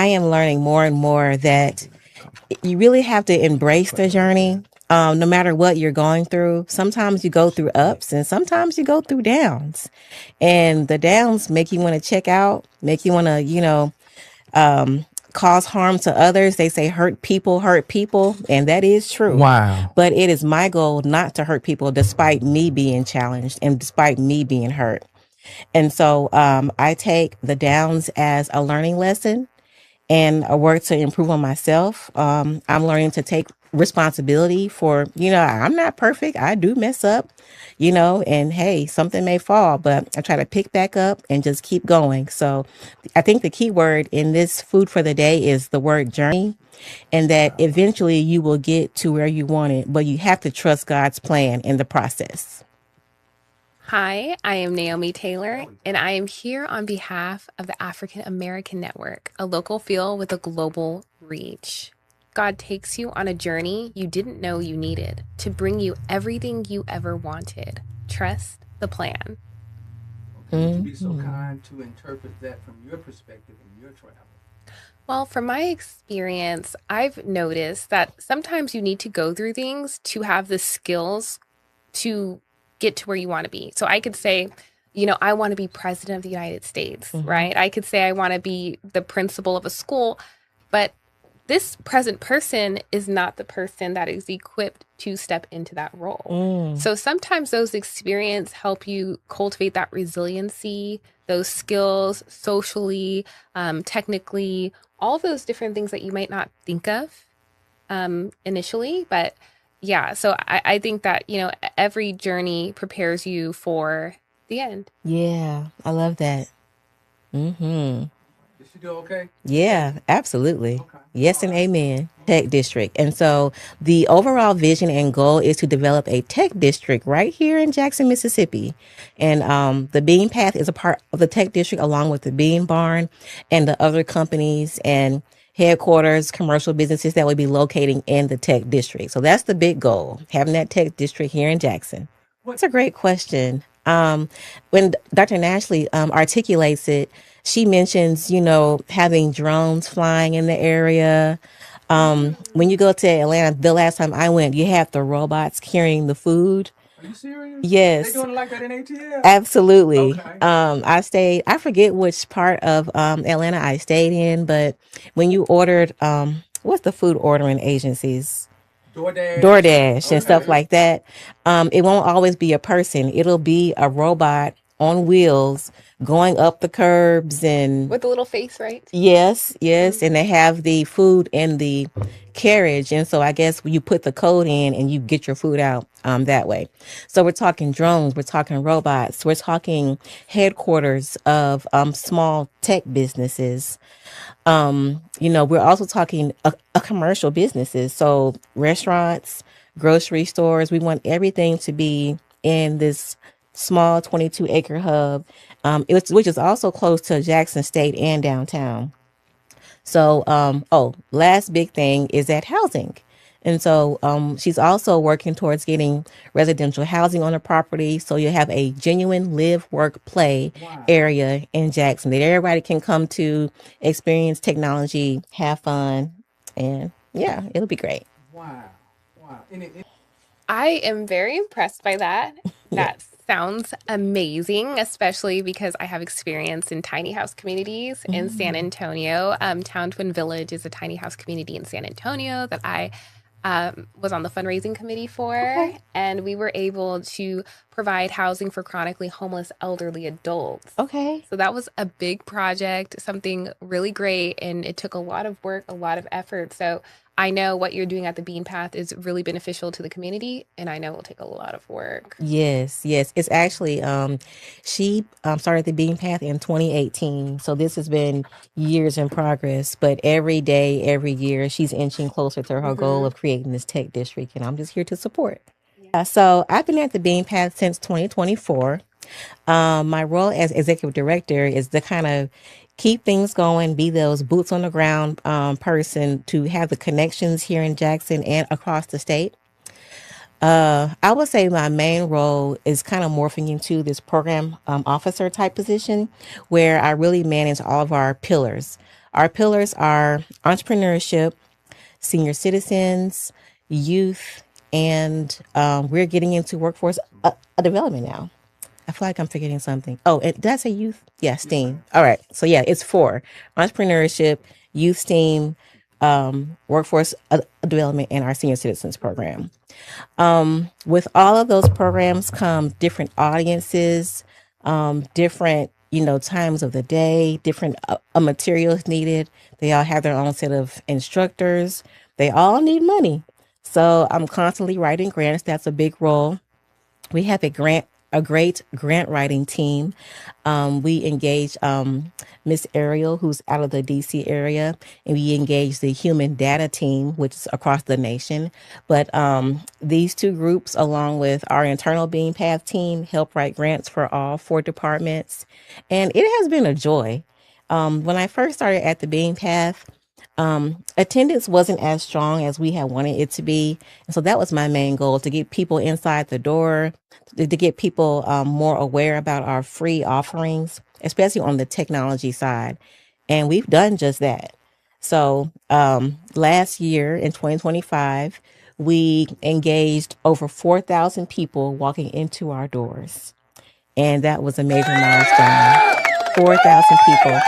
I am learning more and more that you really have to embrace the journey. No matter what you're going through, sometimes you go through ups and sometimes you go through downs. And the downs make you want to check out, make you want to, cause harm to others. They say hurt people, and that is true. Wow. But it is my goal not to hurt people despite me being challenged and despite me being hurt. And so I take the downs as a learning lesson and a work to improve on myself. I'm learning to take responsibility for, I'm not perfect. I do mess up, and hey, something may fall, but I try to pick back up and just keep going. So I think the key word in this food for the day is the word journey, and that eventually you will get to where you want it, but you have to trust God's plan in the process. Hi, I am Naomi Taylor, and I am here on behalf of the African American Network, a local feel with a global reach. God takes you on a journey you didn't know you needed to bring you everything you ever wanted. Trust the plan. Okay, would you be so kind to interpret that from your perspective in your travel? Well, from my experience, I've noticed that sometimes you need to go through things to have the skills to get to where you want to be. So I could say, I want to be president of the United States, right? I could say I want to be the principal of a school, but this present person is not the person that is equipped to step into that role. So sometimes those experiences help you cultivate that resiliency, those skills socially, technically, all of those different things that you might not think of initially. But yeah, so I think that, every journey prepares you for the end. Yeah, I love that. Mm-hmm. Did she do okay? Yeah, absolutely. Okay. Yes All and right. amen. Tech district. And so the overall vision and goal is to develop a tech district right here in Jackson, Mississippi. And the Bean Path is a part of the tech district along with the Bean Barn and the other companies and headquarters, commercial businesses that will be locating in the tech district. So that's the big goal, having that tech district here in Jackson. That's a great question. When Dr. Nashley articulates it, she mentions, having drones flying in the area. When you go to Atlanta, the last time I went, you have the robots carrying the food. Are you serious? They Yes, doing it like that in ATL? absolutely. Okay. I forget which part of Atlanta I stayed in, but when you ordered, what's the food ordering agencies? DoorDash. DoorDash and stuff Okay. like that. It won't always be a person. It'll be a robot on wheels going up the curbs and With a little face, right? yes, and they have the food in the carriage, and so I guess you put the code in and you get your food out that way. So we're talking drones, we're talking robots, we're talking headquarters of small tech businesses. We're also talking a commercial businesses, so restaurants, grocery stores. We want everything to be in this small 22-acre hub, which is also close to Jackson State and downtown. So, last big thing is that housing. And so she's also working towards getting residential housing on the property. So you have a genuine live, work, play Wow. area in Jackson that everybody can come to experience technology, have fun. And yeah, it'll be great. Wow. Wow. I am very impressed by that. Yeah. That sounds amazing, especially because I have experience in tiny house communities in San Antonio. Town Twin Village is a tiny house community in San Antonio that I was on the fundraising committee for, Okay. and we were able to provide housing for chronically homeless elderly adults. Okay. So that was a big project, something really great, and it took a lot of work, a lot of effort. So I know what you're doing at the Bean Path is really beneficial to the community, and I know it'll take a lot of work. Yes. It's actually she started the Bean Path in 2018. So this has been years in progress, but every day, every year she's inching closer to her goal of creating this tech district, and I'm just here to support. So I've been at the Bean Path since 2024. My role as executive director is to kind of keep things going, be those boots on the ground person to have the connections here in Jackson and across the state. I would say my main role is kind of morphing into this program officer type position where I really manage all of our pillars. Our pillars are entrepreneurship, senior citizens, youth, and we're getting into workforce development now. I feel like I'm forgetting something. Oh, did I say youth? Yeah, STEAM. All right. So yeah, it's four: entrepreneurship, youth, STEAM, workforce development, and our senior citizens program. With all of those programs come different audiences, different times of the day, different materials needed. They all have their own set of instructors. They all need money. So I'm constantly writing grants. That's a big role. We have a great grant writing team. We engage Miss Ariel, who's out of the DC area, and we engage the human data team, which is across the nation. But these two groups, along with our internal Bean Path team, help write grants for all four departments, and it has been a joy. When I first started at the Bean Path, attendance wasn't as strong as we had wanted it to be. And so that was my main goal, to get people inside the door, to get people more aware about our free offerings, especially on the technology side. And we've done just that. So last year in 2025, we engaged over 4,000 people walking into our doors. And that was a major milestone. 4,000 people.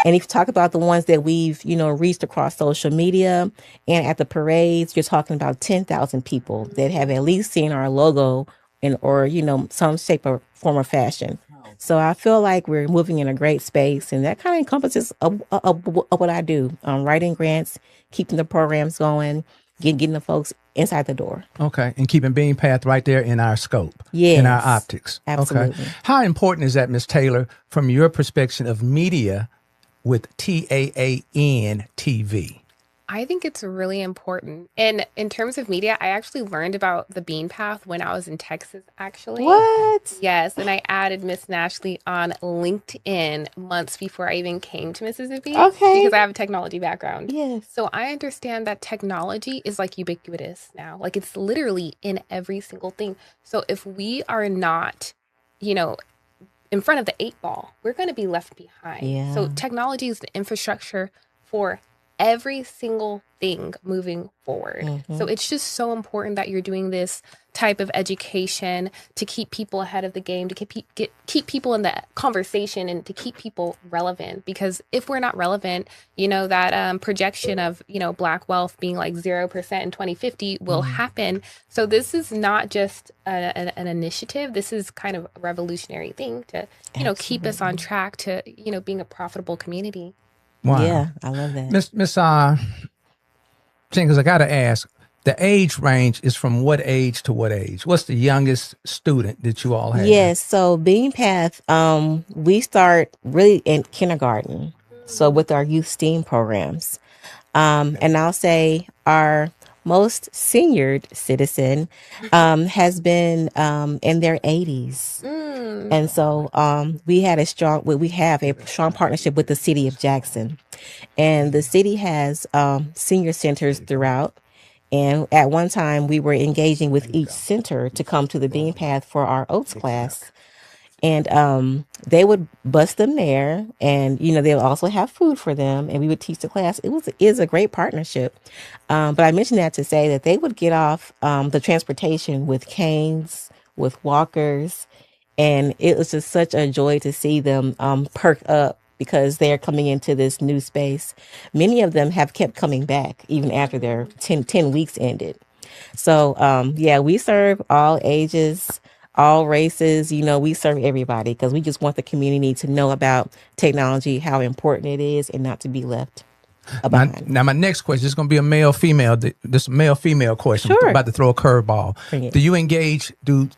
And if you talk about the ones that we've, reached across social media and at the parades, you're talking about 10,000 people that have at least seen our logo in, or, some shape or form or fashion. So I feel like we're moving in a great space, and that kind of encompasses of what I do. Writing grants, keeping the programs going, getting the folks inside the door. Okay. And keeping Bean Path right there in our scope. Yes. In our optics. Absolutely. Okay. How important is that, Ms. Taylor, from your perspective of media with TAAN TV? I think it's really important. And in terms of media, I actually learned about the Bean Path when I was in Texas, actually. What? Yes. And I added Miss Nashley on LinkedIn months before I even came to Mississippi. Okay. Because I have a technology background. Yes. So I understand that technology is like ubiquitous now. Like it's literally in every single thing. So if we are not, in front of the 8 ball, we're going to be left behind. Yeah. So technology is the infrastructure for every single thing moving forward. Mm-hmm. So it's just so important that you're doing this type of education to keep people ahead of the game, to keep people in the conversation, and to keep people relevant. Because if we're not relevant, that projection of, Black wealth being like 0% in 2050 will happen. So this is not just an initiative. This is kind of a revolutionary thing to, keep us on track to, being a profitable community. Wow. Yeah, I love that. Miss Jenkins, I got to ask, the age range is from what age to what age? What's the youngest student that you all have? Yes, so Bean Path, we start really in kindergarten. So with our youth STEAM programs. And I'll say our most seniored citizen has been in their 80s. And so we have a strong partnership with the city of Jackson. And the city has senior centers throughout. And at one time, we were engaging with each center to come to the Bean Path for our oats class. And they would bus them there, and they'll also have food for them, and we would teach the class. It is a great partnership. But I mentioned that to say that they would get off the transportation with canes, with walkers, and it was just such a joy to see them perk up because they're coming into this new space. Many of them have kept coming back even after their 10 weeks ended. So we serve all ages, all races. We serve everybody because we just want the community to know about technology, how important it is, and not to be left behind. Now, my next question is going to be a male-female. This male-female question. Sure. I'm about to throw a curveball. Do you engage?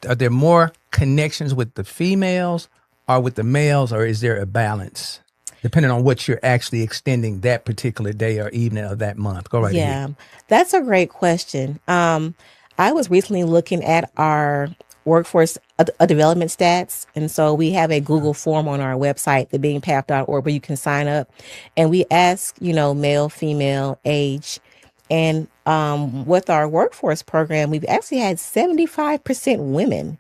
Are there more connections with the females or with the males, or is there a balance? Depending on what you're actually extending that particular day or evening of that month. Go right ahead. Yeah, that's a great question. I was recently looking at our workforce development stats. And so we have a Google form on our website, thebeingpath.org, where you can sign up. And we ask, male, female, age. And with our workforce program, we've actually had 75% women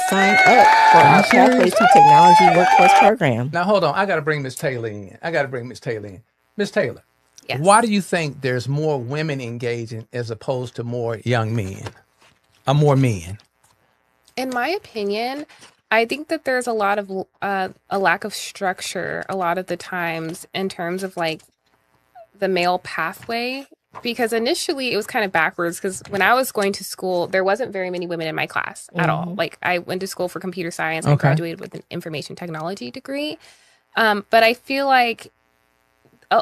sign up for our Pathways to Technology workforce program. Now, hold on. I got to bring Miss Taylor in. Miss Taylor, Yes. why do you think there's more women engaging as opposed to more young men? More men? In my opinion, I think that there's a lot of a lack of structure a lot of the times in terms of like the male pathway, because initially it was kind of backwards, because when I was going to school there wasn't very many women in my class at all. Like, I went to school for computer science. I graduated with an information technology degree, but I feel like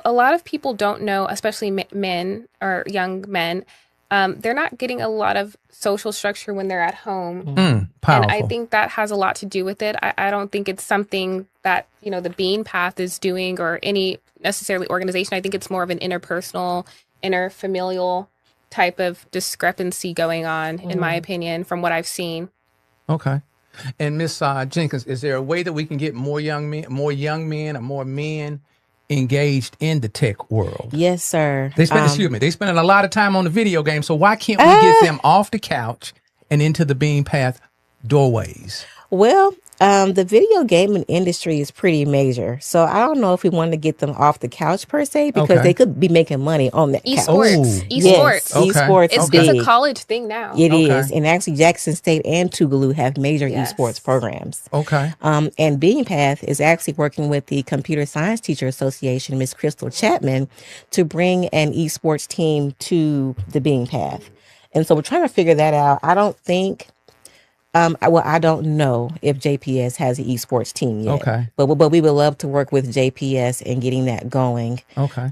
a lot of people don't know, especially men or young men. They're not getting a lot of social structure when they're at home. Powerful. And I think that has a lot to do with it. I don't think it's something that, the Bean Path is doing, or any necessarily organization. I think it's more of an interpersonal, interfamilial type of discrepancy going on, in my opinion, from what I've seen. Okay. And Miss Jenkins, is there a way that we can get more young men, or more men engaged in the tech world? Yes, sir. They spending a lot of time on the video game. So why can't we get them off the couch and into the Bean Path doorways? Well, the video gaming industry is pretty major. So I don't know if we want to get them off the couch per se, because they could be making money on that couch. Esports. Yes, esports It's big. a college thing now. It is. And actually Jackson State and Tougaloo have major esports programs. Okay. And Bean Path is actually working with the Computer Science Teacher Association, Miss Crystal Chapman, to bring an esports team to the Bean Path. And so we're trying to figure that out. I don't think... I don't know if JPS has an esports team yet. Okay. But we would love to work with JPS in getting that going. Okay.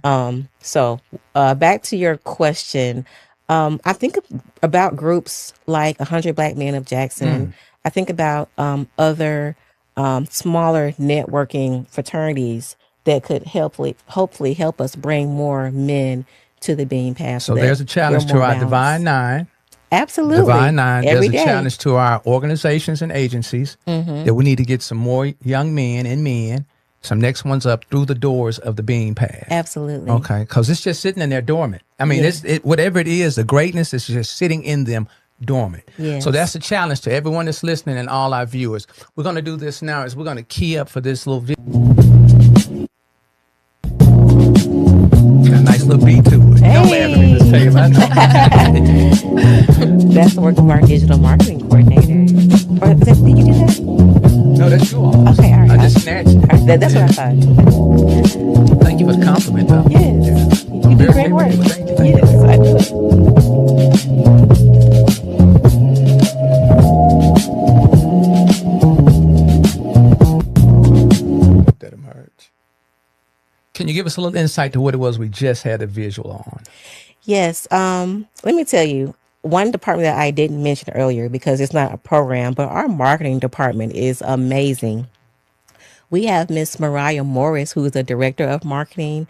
So back to your question. I think about groups like 100 Black Men of Jackson. I think about other smaller networking fraternities that could hopefully help us bring more men to the Bean Path. So there's a challenge to our Divine Nine. Absolutely. Divine Nine. Every There's a day. challenge to our organizations and agencies that we need to get some more young men and men, some next ones up through the doors of the Bean Path. Absolutely. Okay. Because it's just sitting in there dormant. I mean, whatever it is, the greatness is just sitting in them dormant. Yes. So that's a challenge to everyone that's listening and all our viewers. We're going to do this now is we're going to key up for this little video. Got a nice little beat to it. Don't laugh at me, Miss Taylor. I know. That's the work of our digital marketing coordinator. Or did you do that? No, that's you all. Okay, all right. I just snatched it. All right, that's what I thought. Thank you for the compliment, though. Yes. You do great work. Thank you. Yes, I do it. That emerged. Can you give us a little insight to what it was we just had a visual on? Yes. Let me tell you, one department that I didn't mention earlier because it's not a program, but our marketing department is amazing. We have Miss Mariah Morris, who is the director of marketing.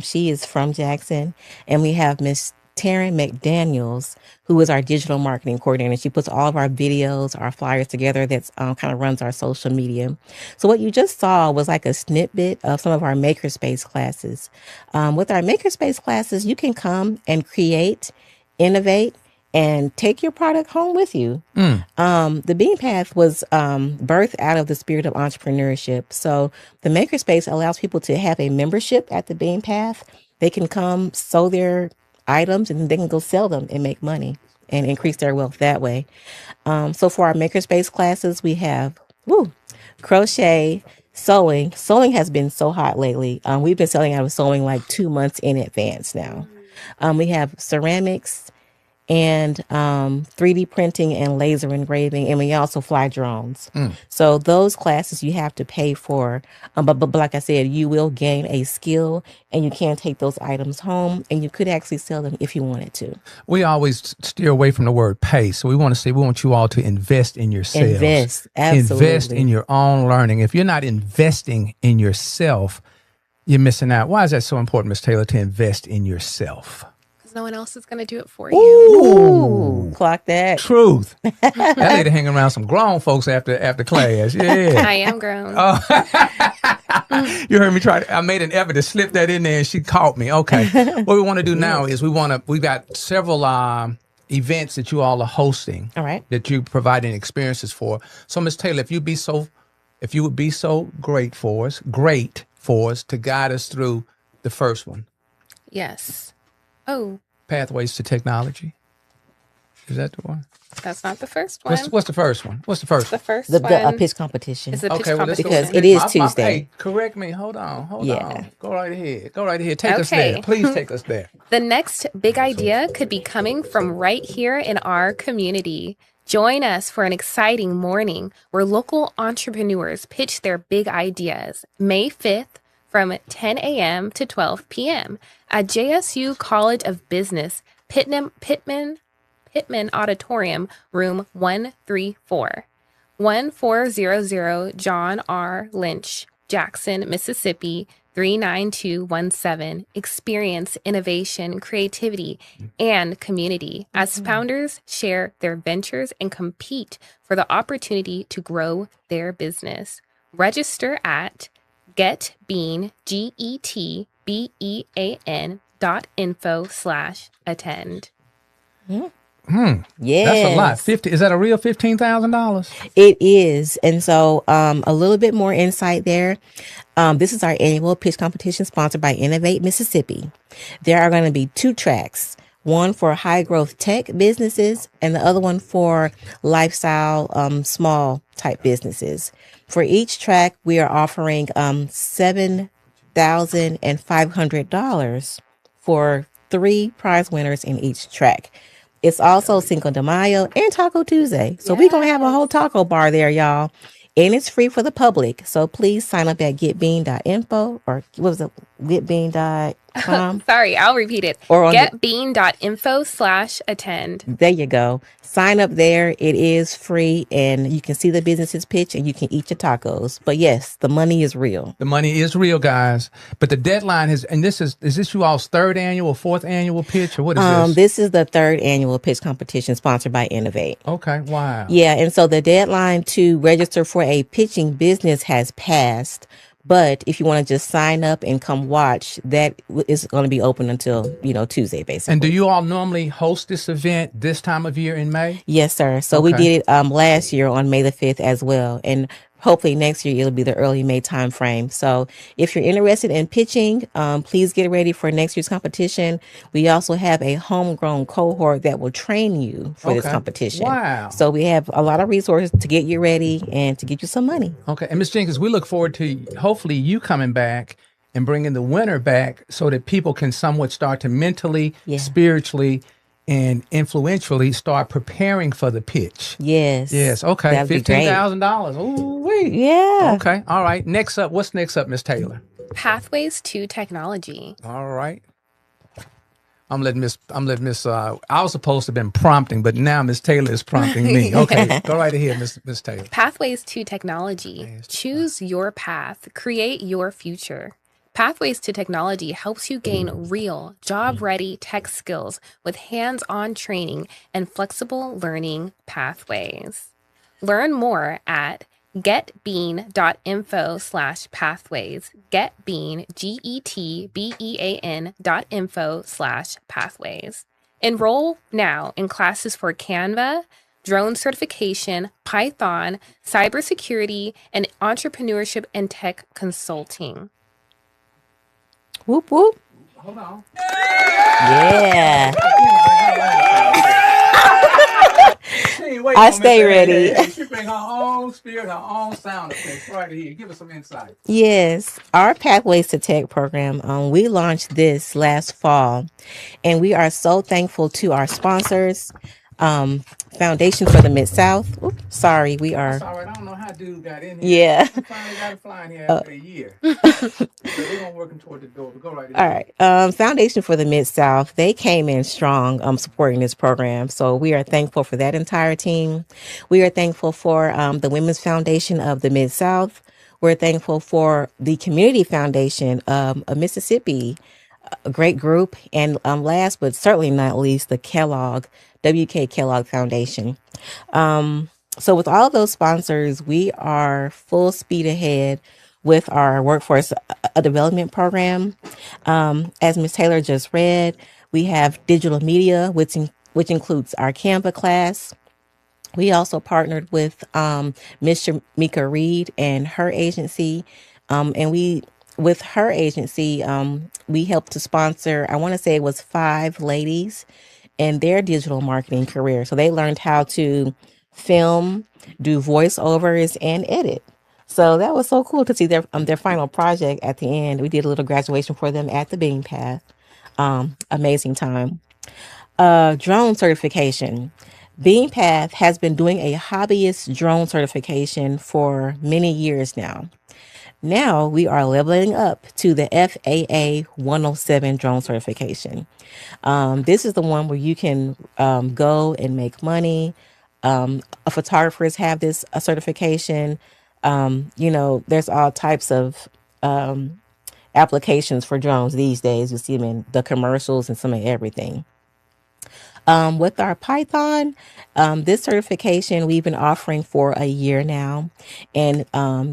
She is from Jackson. And we have Miss Taryn McDaniels, who is our digital marketing coordinator. She puts all of our videos, our flyers together. That's kind of runs our social media. So what you just saw was like a snippet of some of our makerspace classes. With our makerspace classes, you can come and create, innovate, and take your product home with you. The Bean Path was birthed out of the spirit of entrepreneurship. So the Makerspace allows people to have a membership at the Bean Path. They can come sew their items and they can go sell them and make money and increase their wealth that way. So for our Makerspace classes, we have crochet, sewing. Sewing has been so hot lately. We've been selling out of sewing like 2 months in advance now. We have ceramics and 3D printing and laser engraving, and we also fly drones. So those classes you have to pay for, but like I said, you will gain a skill, and you can take those items home, and you could actually sell them if you wanted to. We always steer away from the word pay, so we want you all to invest in yourselves. Invest, absolutely. Invest in your own learning. If you're not investing in yourself, you're missing out. Why is that so important, Ms. Taylor, to invest in yourself? No one else is going to do it for you. Ooh, clock that. Truth. That lady hanging around some grown folks after class. Yeah. I am grown. You heard me I made an effort to slip that in there and she caught me. Okay. What we want to do now is we've got several events that you all are hosting. All right. That you're providing experiences for. So Ms. Taylor, if you would be so great for us to guide us through The first one, Yes. Oh, Pathways to Technology. Is that the one? that's not the first one. What's the first one? What's the first The one? first The one pitch competition. is the pitch Okay, well, let's go. Because competition. it is Tuesday. Hey, correct me. Hold on. Yeah. Go right ahead. Take us Okay. there. Please take us there. The next big idea could be coming from right here in our community. Join us for an exciting morning where local entrepreneurs pitch their big ideas May 5th from 10 a.m. to 12 p.m. at JSU College of Business, Pittman Auditorium, room 134. 1400 John R. Lynch, Jackson, Mississippi, 39217. Experience innovation, creativity, and community as founders share their ventures and compete for the opportunity to grow their business. Register at getbean, getbean.info/attend. Yes. That's a lot. 50. Is that a real $15,000? It is. And so a little bit more insight there. This is our annual pitch competition sponsored by Innovate Mississippi. There are going to be 2 tracks, one for high growth tech businesses and the other one for lifestyle, small type businesses. For each track, we are offering $7,500 for 3 prize winners in each track. It's also Cinco de Mayo and Taco Tuesday. So we're going to have a whole taco bar there, y'all. And it's free for the public. So please sign up at getbean.info or what was it? Getbean.com. Sorry, I'll repeat it. Or on getbean.info/attend. There you go. Sign up there. It is free and you can see the businesses pitch and you can eat your tacos. But yes, the money is real. The money is real, guys. But the deadline and is this you all's 3rd annual, 4th annual pitch, or what is this? This is the 3rd annual pitch competition sponsored by Innovate. Okay, wow. Yeah, and so the deadline to register for a pitching business has passed. But if you want to just sign up and come watch, that is going to be open until, Tuesday, basically. And do you all normally host this event this time of year in May? Yes, sir. So we did it last year on May the 5th as well. And hopefully next year it'll be the early May time frame. So if you're interested in pitching, please get ready for next year's competition. We also have a homegrown cohort that will train you for this competition. Wow. So we have a lot of resources to get you ready and to get you some money. Okay. And Ms. Jenkins, we look forward to hopefully you coming back and bringing the winner back so that people can somewhat start to mentally, spiritually, and influentially start preparing for the pitch. Yes. Yes. Okay. $15,000. Ooh, wait. Yeah. Okay. All right. Next up. What's next up, Miss Taylor? Pathways to Technology. All right. I'm letting Miss. I was supposed to have been prompting, but now Miss Taylor is prompting me. Okay. Go right ahead, Miss Taylor. Pathways to Technology. Choose your path. Create your future. Pathways to Technology helps you gain real, job-ready tech skills with hands-on training and flexible learning pathways. Learn more at getbean.info/pathways. Getbean, getbean.info/pathways. Enroll now in classes for Canva, drone certification, Python, cybersecurity, and entrepreneurship and tech consulting. Whoop, whoop. Hold on. Yeah. I stay ready. She bring her own spirit, her own sound effects right here. Give us some insight. Yes. Our Pathways to Tech program, we launched this last fall, and we are so thankful to our sponsors, Foundation for the Mid-South. Oops, sorry, we are. That's all right. I don't know how dude got in here. Yeah. We finally got it flying here after a year. So we're going to work him toward the door, but go right ahead. All right. Foundation for the Mid-South, they came in strong supporting this program. So we are thankful for that entire team. We are thankful for the Women's Foundation of the Mid-South. We're thankful for the Community Foundation of Mississippi, a great group. And last but certainly not least, the WK Kellogg Foundation. So with all those sponsors, we are full speed ahead with our workforce development program. As Ms. Taylor just read, we have digital media, which includes our Canva class. We also partnered with Ms. Shamika Reed and her agency, and we with her agency, we helped to sponsor, I want to say it was 5 ladies in their digital marketing career. So they learned how to film, do voiceovers, and edit. So that was so cool to see their final project at the end. We did a little graduation for them at the Bean Path. Amazing time. Drone certification. Bean Path has been doing a hobbyist drone certification for many years now. Now we are leveling up to the FAA 107 drone certification. This is the one where you can go and make money. Photographers have this certification. There's all types of applications for drones these days. You see them in the commercials and some of everything. With our Python, this certification we've been offering for a year now, and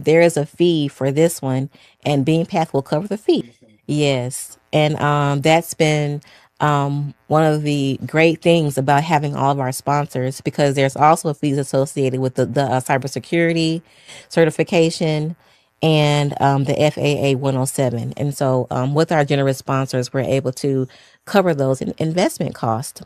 there is a fee for this one, and BeanPath will cover the fee. Yes, and that's been one of the great things about having all of our sponsors, because there's also fees associated with the cybersecurity certification and the FAA 107. And so with our generous sponsors, we're able to cover those investment costs.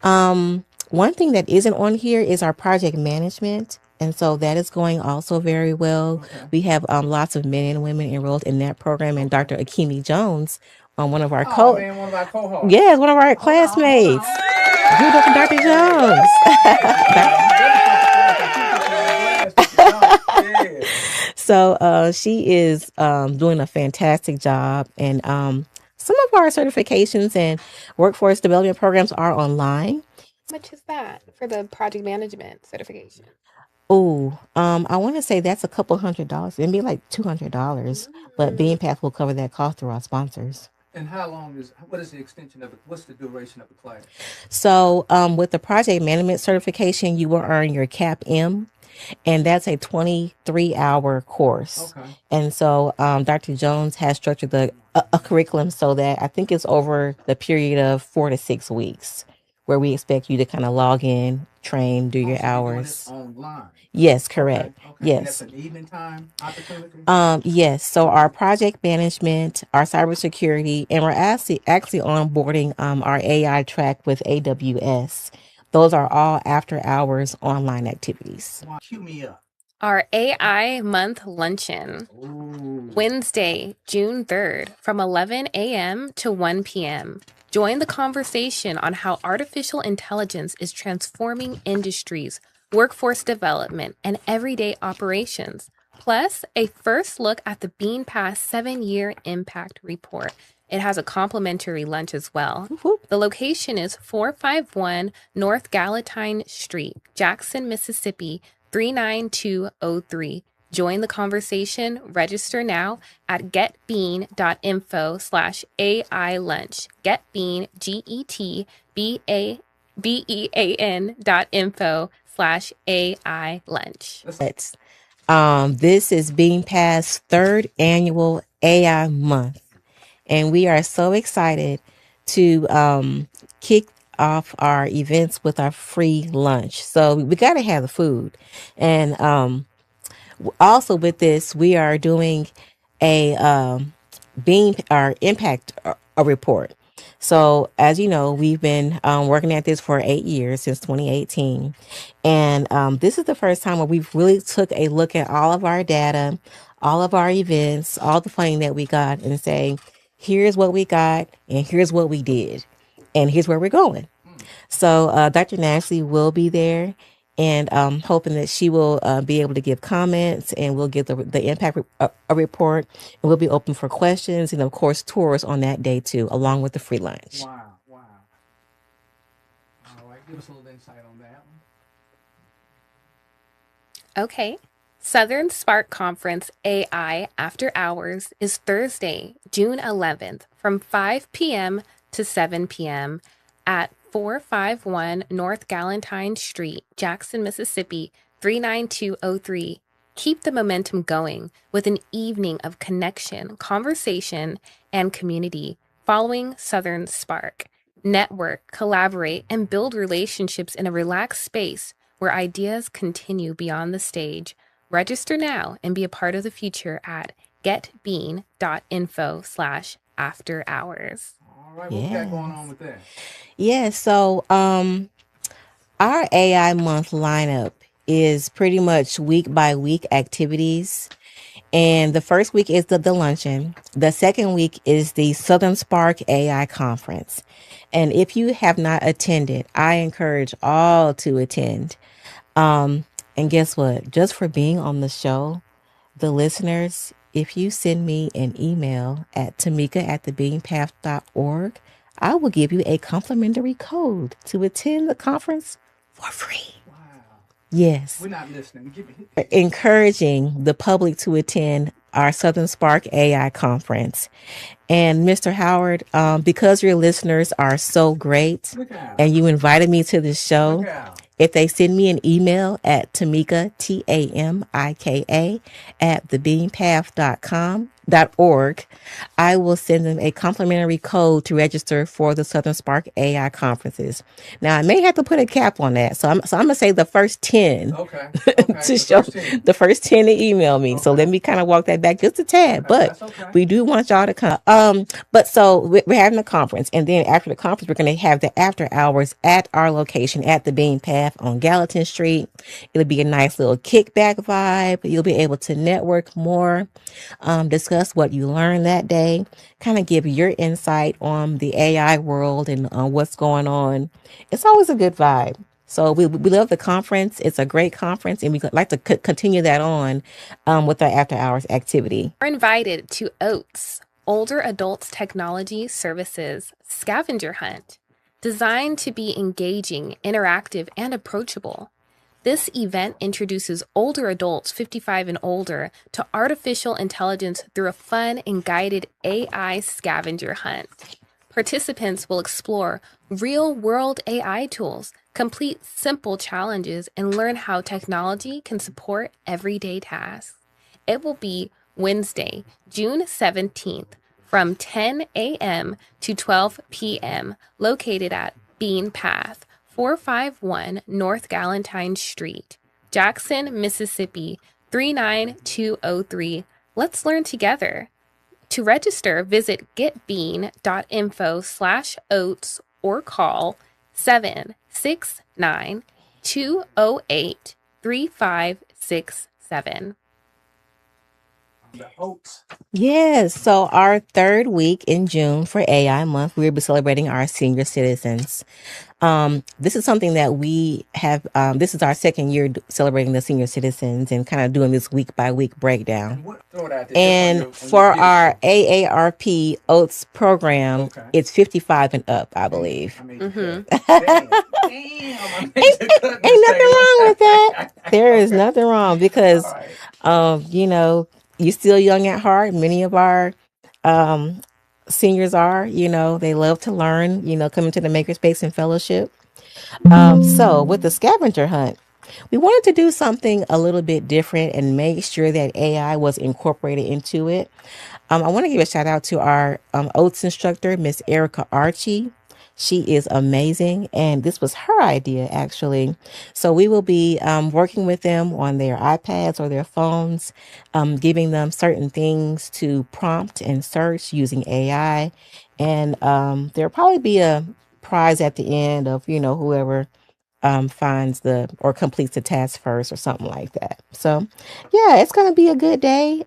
One thing that isn't on here is our project management. And so that is going also very well. Okay. We have lots of men and women enrolled in that program. And Dr. Akimi Jones, one of our Oh man, one of our cohorts. yes, one of our classmates. Give it up for Dr. Jones. So she is doing a fantastic job. And some of our certifications and workforce development programs are online. How much is that for the project management certification? Oh, I want to say that's a couple $100. It'd be like $200, but BeanPath will cover that cost through our sponsors. And what is the extension of it? What's the duration of the class? So, with the project management certification, you will earn your CAP-M, and that's a 23-hour course. Okay. And so, Dr. Jones has structured a curriculum so that I think it's over the period of 4 to 6 weeks, where we expect you to kind of log in, train, do your So you're doing hours. this online. Yes, correct. Okay. Yes. And that's an evening time opportunity. Yes. So our project management, our cybersecurity, and we're actually onboarding our AI track with AWS. Those are all after hours online activities. Wow. Cue me up. Our AI month luncheon, Ooh. Wednesday, June 3rd, from 11 a.m. to 1 p.m. Join the conversation on how artificial intelligence is transforming industries, workforce development, and everyday operations. Plus, a first look at the Bean Pass 7-year impact report. It has a complimentary lunch as well. Whoop. The location is 451 North Galatine Street, Jackson, Mississippi, 39203. Join the conversation. Register now at getbean.info/AI lunch. Getbean, GETBEAN.info/AI lunch. This is Bean Pass 3rd annual AI month, and we are so excited to kick off our events with our free lunch. So we got to have the food, and also with this, we are doing a Bean or impact a report. So as you know, we've been working at this for 8 years, since 2018. And this is the first time where we've really took a look at all of our data, all of our events, all the funding that we got, and say, here's what we got, and here's what we did, and here's where we're going. So Dr. Nashley will be there, and hoping that she will be able to give comments, and we'll get the impact report, and we'll be open for questions, and of course tours on that day too, along with the free lunch. Wow. All right, give us a little insight on that one. Okay. Southern Spark Conference AI After Hours is Thursday, June 11th from 5 p.m. to 7 p.m. at 451 North Galatine Street, Jackson, Mississippi, 39203. Keep the momentum going with an evening of connection, conversation, and community following Southern Spark. Network, collaborate, and build relationships in a relaxed space where ideas continue beyond the stage. Register now and be a part of the future at getbean.info/after-hours. All right, what we got going on with that? Yeah, so our AI month lineup is pretty much week by week activities. And the first week is the luncheon. The second week is the Southern Spark AI conference. And if you have not attended, I encourage all to attend. And guess what? Just for being on the show, the listeners, if you send me an email at tamika@thebeanpath.org, I will give you a complimentary code to attend the conference for free. Wow. Yes. We're not listening. Encouraging the public to attend our Southern Spark AI conference. And Mr. Howard, because your listeners are so great Look out. and you invited me to the show, Look out. if they send me an email at Tamika, Tamika, at thebeanpath.org, I will send them a complimentary code to register for the Southern Spark AI conferences. Now, I may have to put a cap on that. So I'm going to say the first 10 Okay. to show the first 10 to email me. So let me kind of walk that back just a tad, but we do want y'all to come. But so we're having a conference, and then after the conference, we're going to have the after hours at our location at the Bean Path on Gallatin Street. It'll be a nice little kickback vibe. You'll be able to network more, discuss what you learned that day, kind of give your insight on the AI world and what's going on. It's always a good vibe. So we love the conference. It's a great conference, and we'd like to continue that on with our after hours activity. We're invited to OATS, Older Adults Technology Services Scavenger Hunt, designed to be engaging, interactive, and approachable. This event introduces older adults 55 and older to artificial intelligence through a fun and guided AI scavenger hunt. Participants will explore real-world AI tools, complete simple challenges, and learn how technology can support everyday tasks. It will be Wednesday, June 17th from 10 a.m. to 12 p.m., located at Bean Path, 451 North Galantine Street, Jackson, Mississippi, 39203. Let's learn together. To register, visit getbean.info/oats or call 769-208-3567. The oats. Yes. So our third week in June for AI month, we'll be celebrating our senior citizens. This is something that we have, this is our second year celebrating the senior citizens and kind of doing this week by week breakdown. And for our AARP Oats program, it's 55 and up, I believe. Damn, Ain't nothing wrong with that. There is nothing wrong because, you're still young at heart. Many of our seniors are, they love to learn, coming to the Makerspace and Fellowship. So with the scavenger hunt, we wanted to do something a little bit different and make sure that AI was incorporated into it. I want to give a shout out to our Oats instructor, Miss Erica Archie. She is amazing, and this was her idea, actually. So we will be working with them on their iPads or their phones, giving them certain things to prompt and search using AI. And there'll probably be a prize at the end of, whoever finds or completes the task first or something like that. So, yeah, it's going to be a good day.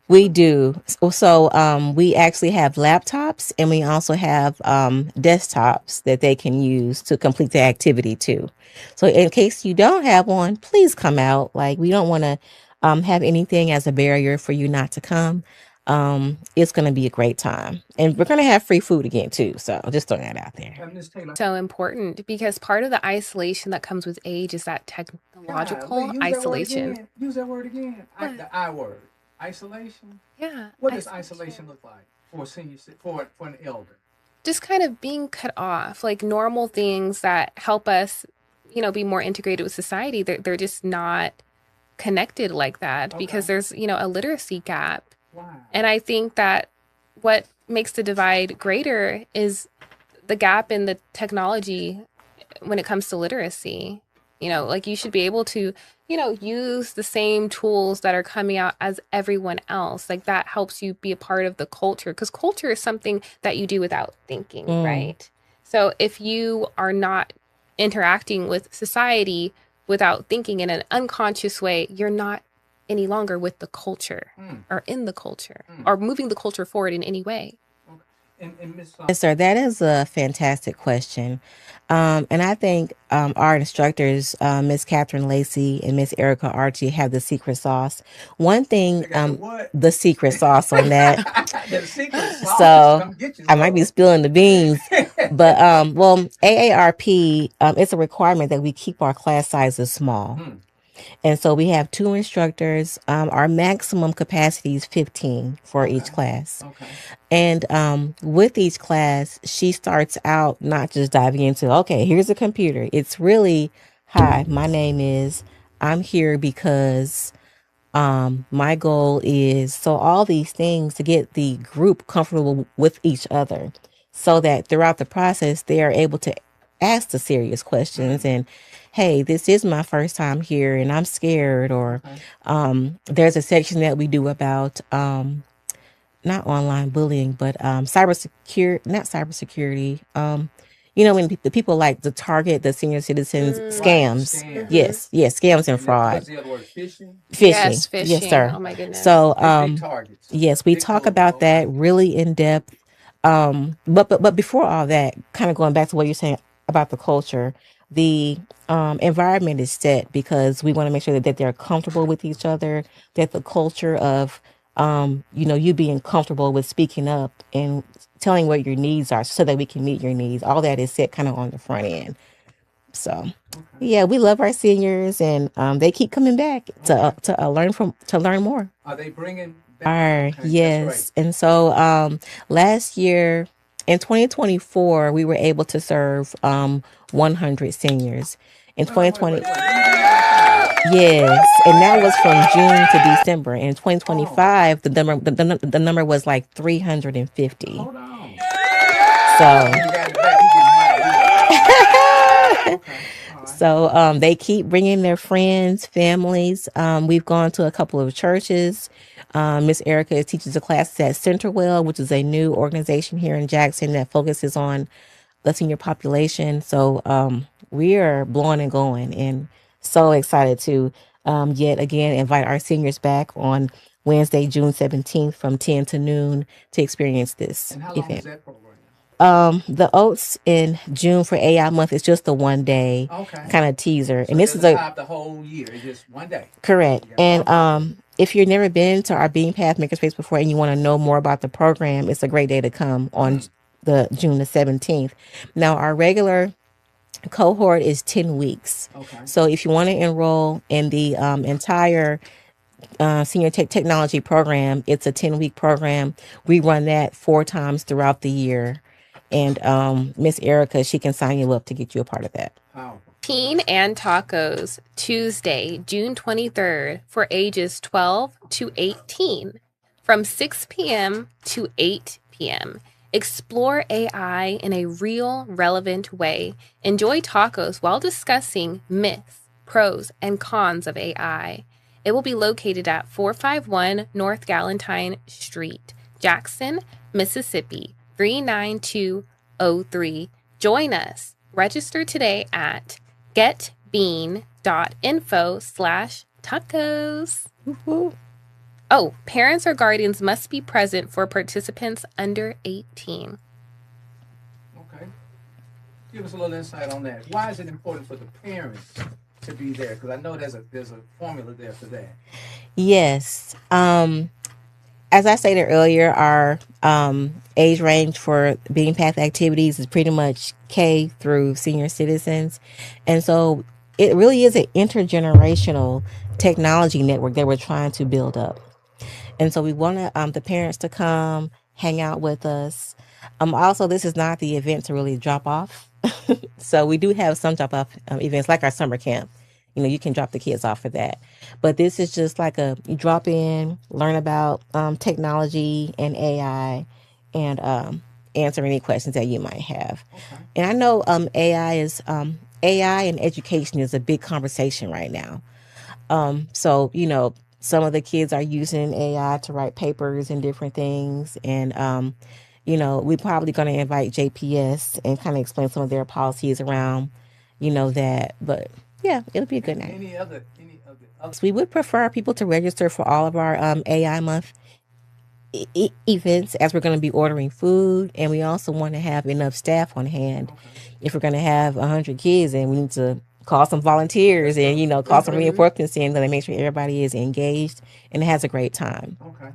We do. So we actually have laptops, and we also have desktops that they can use to complete the activity too. So in case you don't have one, please come out. Like, we don't want to have anything as a barrier for you not to come. It's going to be a great time, and we're going to have free food again too. So just throwing that out there. So important, because part of the isolation that comes with age is that technological isolation. Use that word again. The I word. Isolation. Yeah. What does isolation look like for a senior, for an elder? Just kind of being cut off, like normal things that help us, be more integrated with society. They're just not connected like that because there's, a literacy gap. Wow. And I think that what makes the divide greater is the gap in the technology when it comes to literacy. Like, you should be able to, use the same tools that are coming out as everyone else. Like that helps you be a part of the culture because culture is something that you do without thinking, right? So if you are not interacting with society without thinking in an unconscious way, you're not any longer with the culture or in the culture or moving the culture forward in any way. And Miss Yes, sir. That is a fantastic question. And I think our instructors, Miss Catherine Lacey and Miss Erica Archie, have the secret sauce. One thing, they got the what? the secret sauce on that. The secret sauce So come get you. I might be spilling the beans, but well, AARP, it's a requirement that we keep our class sizes small. And so we have 2 instructors. Our maximum capacity is 15 for each class. Okay. And with each class, she starts out not just diving into, okay, here's a computer. It's really, hi, my name is, I'm here because my goal is, so all these things to get the group comfortable with each other so that throughout the process, they are able to ask the serious questions and, hey, this is my first time here and I'm scared. Or there's a section that we do about not online bullying, but not cybersecurity. When the people like to target the senior citizens, scams. Right, scams. Yes, scams and fraud. What's the other word? Fishing? Yes, Fishing. Yes, fishing. sir. Oh my goodness. So, They're big targets. yes, we Big talk targets. about that really in depth. But before all that, kind of going back to what you're saying about the culture, the environment is set because we want to make sure that they're comfortable with each other, that the culture of you being comfortable with speaking up and telling what your needs are so that we can meet your needs. All that is set kind of on the front end. So, yeah, we love our seniors, and they keep coming back to learn more. Are they bringing back? Are Okay, yes, that's and so last year in 2024, we were able to serve 100 seniors. In right. 2020, Wait. yes, and that was from June to December. In 2025, the number was like 350. Hold on. So. You got it back. You getting okay. All right. So they keep bringing their friends, families. We've gone to a couple of churches. Miss Erica teaches a class at Centerwell, which is a new organization here in Jackson that focuses on the senior population. So we are blowing and going and so excited to yet again invite our seniors back on Wednesday, June 17th from 10 to noon to experience this And how long event. is that program? The oats in June for AI month is just a 1 day kind of teaser. So and it this is doesn't have the whole year. It's just 1 day. correct. Yeah, And okay. if you've never been to our Bean Path Makerspace before and you want to know more about the program, it's a great day to come on the June the 17th. Now our regular cohort is 10 weeks. Okay. So if you want to enroll in the entire senior technology program, it's a 10-week program. We run that 4 times throughout the year. And Miss Erica, she can sign you up to get you a part of that. Powerful. Teen and Tacos, Tuesday, June 23rd, for ages 12 to 18, from 6 p.m. to 8 p.m. Explore AI in a real, relevant way. Enjoy tacos while discussing myths, pros, and cons of AI. It will be located at 451 North Galentine Street, Jackson, Mississippi, 39203. Join us. Register today at getbean.info/tacos. Oh, parents or guardians must be present for participants under 18. Okay. Give us a little insight on that. Why is it important for the parents to be there? Because I know there's a formula there for that. Yes. As I stated earlier, our age range for Bean Path activities is pretty much K through senior citizens. And so it really is an intergenerational technology network that we're trying to build up. And so we want the parents to come hang out with us. Also, this is not the event to really drop off. So we do have some drop off events like our summer camp. You can drop the kids off for that. But this is just like you drop in, learn about technology and AI, and answer any questions that you might have. Okay. And I know AI and education is a big conversation right now. So, some of the kids are using AI to write papers and different things. And, we're probably going to invite JPS and kind of explain some of their policies around, that. But yeah, it'll be a good night. So we would prefer people to register for all of our AI month events, as we're going to be ordering food, and we also want to have enough staff on hand. If we're going to have 100 kids, and we need to call some volunteers and call some reinforcements in, going to make sure everybody is engaged and has a great time. Okay.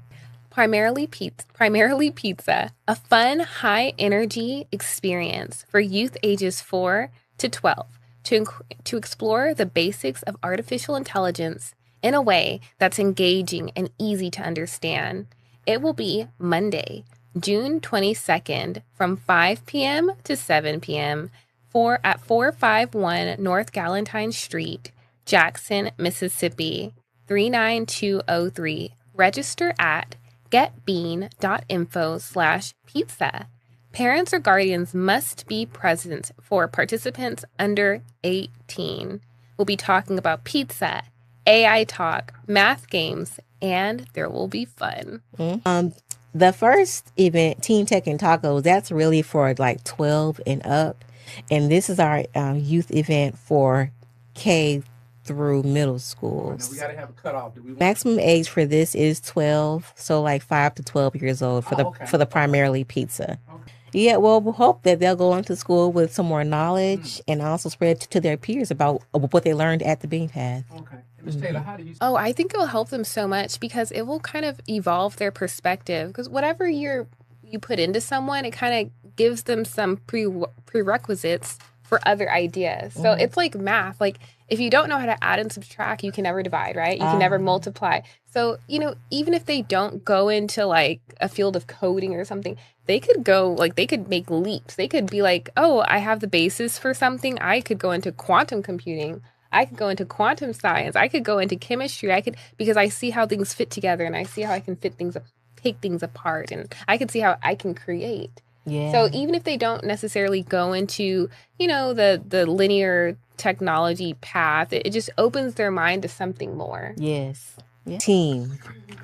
Primarily pizza, a fun, high energy experience for youth ages 4 to 12 to explore the basics of artificial intelligence in a way that's engaging and easy to understand. It will be Monday, June 22nd from 5 p.m. to 7 p.m. At 451 North Galentine Street, Jackson, Mississippi, 39203. Register at getbean.info/pizza. Parents or guardians must be present for participants under 18. We'll be talking about pizza, AI talk, math games, and there will be fun. The first event, Team Tech and Tacos, that's really for like 12 and up. And this is our youth event for K through middle schools. Now we got to have a cutoff. Maximum age for this is 12, so like 5 to 12 years old for the primarily pizza. Okay. Yeah, well, we hope that they'll go into school with some more knowledge and also spread to their peers about what they learned at the Bean Path. Okay. Ms. Taylor, how do you? Oh, I think it will help them so much because it will kind of evolve their perspective. Because whatever you put into someone, it kind of gives them some prerequisites for other ideas. So it's like math. Like if you don't know how to add and subtract, you can never divide, right? You can never multiply. So, even if they don't go into like a field of coding or something, they could they could make leaps. They could be like, oh, I have the basis for something. I could go into quantum computing. I could go into quantum science. I could go into chemistry. Because I see how things fit together and I see how I can take things apart, and I can see how I can create. Yeah. So even if they don't necessarily go into, the linear technology path, it just opens their mind to something more. Yes. Yeah. Team.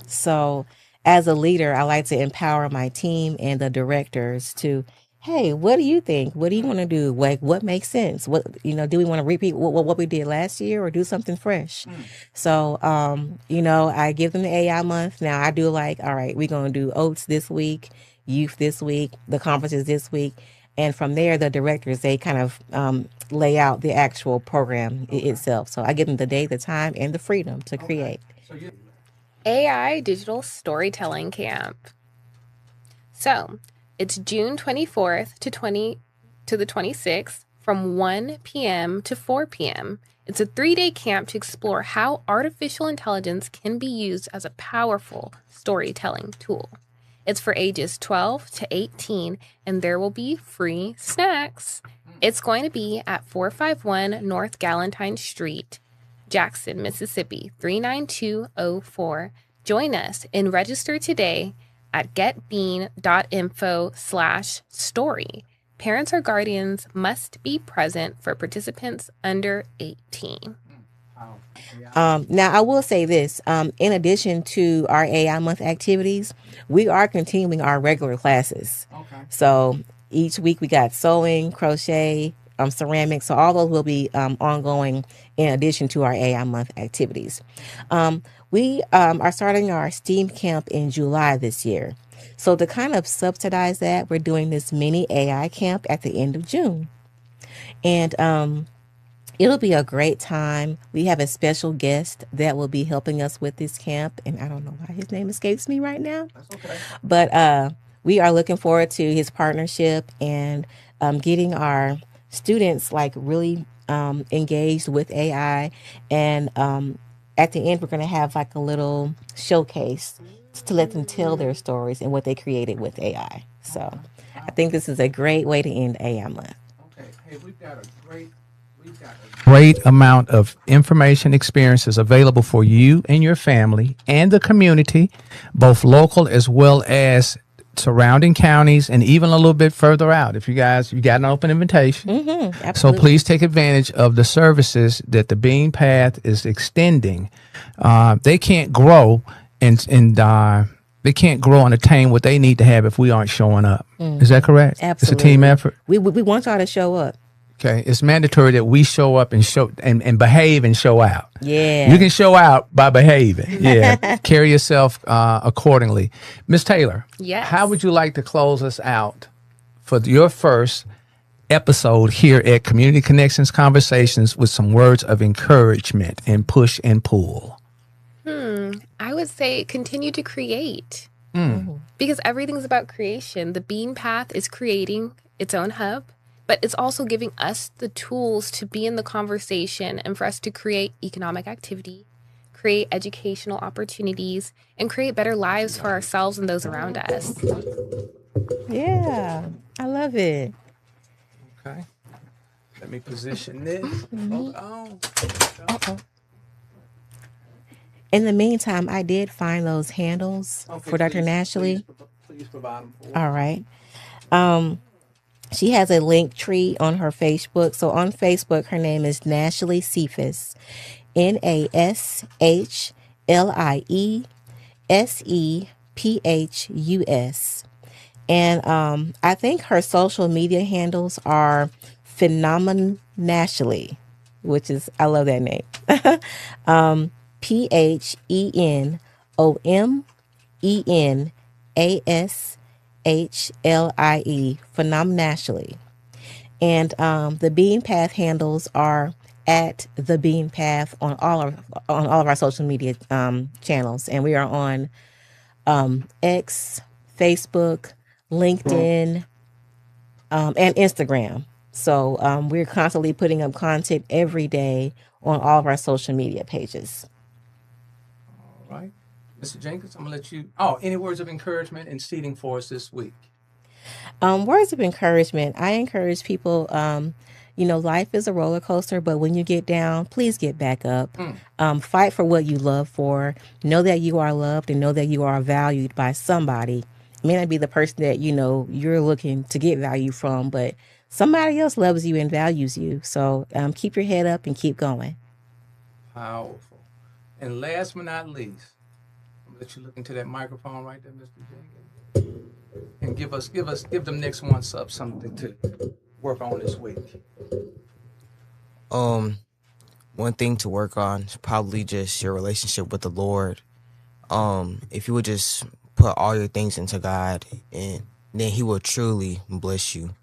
So as a leader, I like to empower my team and the directors to, hey, what do you think? What do you want to do? Like, what makes sense? What, do we want to repeat what we did last year or do something fresh? So, I give them the AI month. Now I do like, all right, we're going to do oats this week, youth this week, the conferences this week. And from there, the directors, they kind of lay out the actual program itself. So I give them the day, the time, and the freedom to create. So AI Digital Storytelling Camp. So it's June 24th to the 26th from 1 p.m. to 4 p.m. It's a 3-day camp to explore how artificial intelligence can be used as a powerful storytelling tool. It's for ages 12 to 18, and there will be free snacks. It's going to be at 451 North Galentine Street, Jackson, Mississippi, 39204. Join us and register today at getbean.info/story. Parents or guardians must be present for participants under 18. Now, I will say this. In addition to our AI month activities, we are continuing our regular classes. Okay. So each week we got sewing, crochet, ceramics. So all those will be ongoing in addition to our AI month activities. We are starting our STEAM camp in July this year. So to kind of subsidize that, we're doing this mini AI camp at the end of June. And it'll be a great time. We have a special guest that will be helping us with this camp. And I don't know why his name escapes me right now. That's okay. But we are looking forward to his partnership and getting our students like really engaged with AI. And at the end, we're going to have like a little showcase to let them tell their stories and what they created with AI. So I think this is a great way to end AI month. Okay. Hey, we've got a great amount of information, experiences available for you and your family and the community, both local as well as surrounding counties and even a little bit further out. If you got an open invitation. Absolutely. So please take advantage of the services that the Bean Path is extending. They can't grow and they can't grow and attain what they need to have if we aren't showing up. Is that correct? Absolutely. It's a team effort. We want y'all to show up. Okay, it's mandatory that we show up and show and behave and show out. Yeah. You can show out by behaving. Yeah, carry yourself accordingly. Miss Taylor, Yes. how would you like to close us out for your first episode here at Community Connections Conversations with some words of encouragement and push and pull? I would say continue to create because everything's about creation. The Bean Path is creating its own hub, but it's also giving us the tools to be in the conversation and for us to create economic activity, create educational opportunities, and create better lives for ourselves and those around us. Yeah. I love it. Okay, let me position this. Hold on. In the meantime, I did find those handles for Dr. Nashley. Please provide them for us. All right. She has a link tree on her Facebook. So on Facebook, her name is Nashley Cephas, NASHLIESEPHUS. And I think her social media handles are Phenomenashly, which is, I love that name. PHENOMENASHLIE, Phenomenashly. And the Bean Path handles are at the Bean Path on all of our social media channels, and we are on X, Facebook, LinkedIn, and Instagram. So we're constantly putting up content every day on all of our social media pages. All right, Mr. Jenkins, I'm gonna let you. Oh, any words of encouragement and seating for us this week? Words of encouragement. I encourage people, life is a roller coaster, but when you get down, please get back up. Fight for what you love for. Know that you are loved and know that you are valued by somebody. It may not be the person that, you're looking to get value from, but somebody else loves you and values you. So keep your head up and keep going. Powerful. And last but not least, I'm gonna let you look into that microphone right there, Mr. Jenkins, and give them next one something to work on this week. One thing to work on is probably just your relationship with the Lord. If you would just put all your things into God, and then He will truly bless you.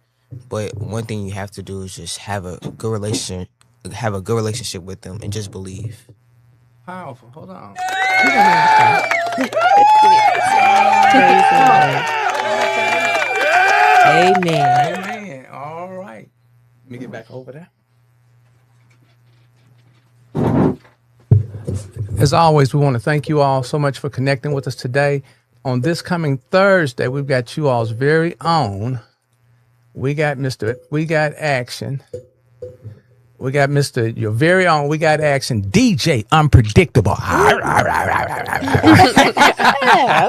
But one thing you have to do is just have a good relationship with Him, and just believe. Powerful. Hold on. Amen. Amen. All right. Let me get back over there. As always, we want to thank you all so much for connecting with us today. On this coming Thursday, we've got you all's very own. We got Action. We got your very own. We got Action, DJ Unpredictable.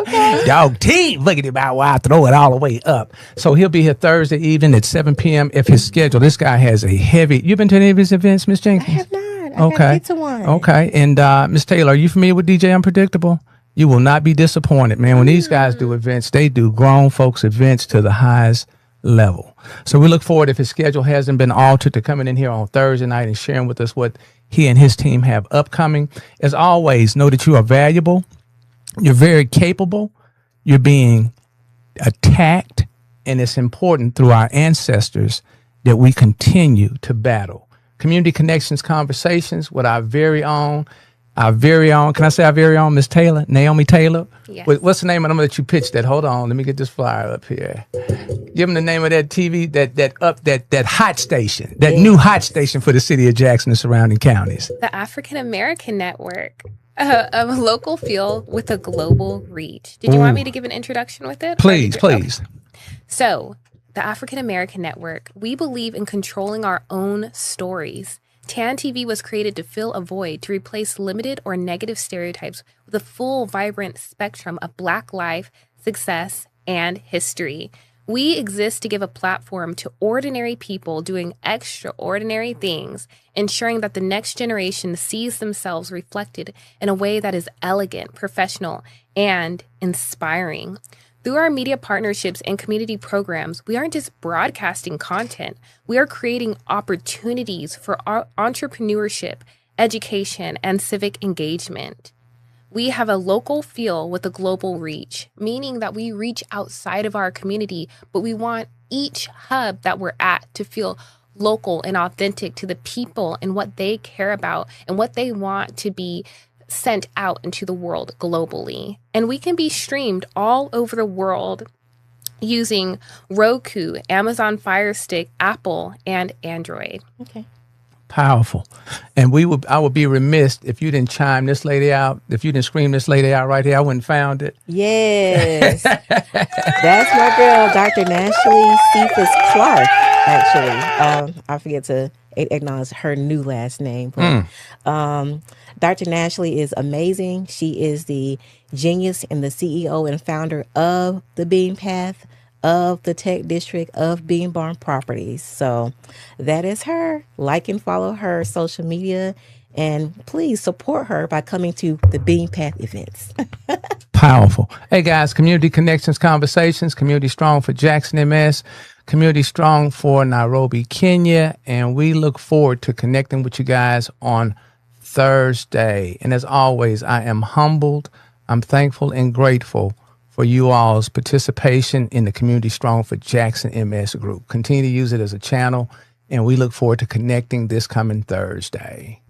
Okay. Dog team, look at him out while I throw it all the way up. So he'll be here Thursday evening at 7 p.m. If his schedule, this guy has a heavy. You been to any of his events, Miss Jenkins? I have not. I got to get to one. Okay. And Miss Taylor, are you familiar with DJ Unpredictable? You will not be disappointed, man. When these guys do events, they do grown folks events to the highest level. So we look forward, if his schedule hasn't been altered, to coming in here on Thursday night and sharing with us what he and his team have upcoming. As always, know that you are valuable. You're very capable. You're being attacked. And it's important through our ancestors that we continue to battle. Community Connections Conversations with our very own, can I say our very own, Miss Taylor, Naomi Taylor? Yes. What's the name of them that you pitched that? Hold on, let me get this flyer up here. Give them the name of that TV, that hot station, that new hot station for the city of Jackson and surrounding counties. The African American Network, a local feel with a global reach. Did you want me to give an introduction with it? Please. Okay. So, the African American Network, we believe in controlling our own stories. TAN TV was created to fill a void, to replace limited or negative stereotypes with a full, vibrant spectrum of Black life, success, and history. We exist to give a platform to ordinary people doing extraordinary things, ensuring that the next generation sees themselves reflected in a way that is elegant, professional, and inspiring. Through our media partnerships and community programs, we aren't just broadcasting content, we are creating opportunities for entrepreneurship, education, and civic engagement. We have a local feel with a global reach, meaning that we reach outside of our community, but we want each hub that we're at to feel local and authentic to the people and what they care about and what they want to be sent out into the world globally. And we can be streamed all over the world using Roku, Amazon Fire Stick, Apple, and Android. Okay. Powerful. And I would be remiss if you didn't chime this lady out, if you didn't scream this lady out right here, I wouldn't found it. Yes. That's my girl, Dr. Nashley Cephas Clark, actually. I forget to acknowledge her new last name, but Dr. Nashley is amazing. She is the genius and the CEO and founder of the Beam Path, of the Tech District, of Beam Barn Properties. So that is her. Like and follow her social media, and please support her by coming to the Beam Path events. Powerful. Hey guys, Community Connections Conversations, Community Strong for Jackson MS, Community Strong for Nairobi, Kenya, and we look forward to connecting with you guys on Thursday. And as always, I am humbled, I'm thankful and grateful for you all's participation in the Community Strong for Jackson MS group. Continue to use it as a channel, and we look forward to connecting this coming Thursday.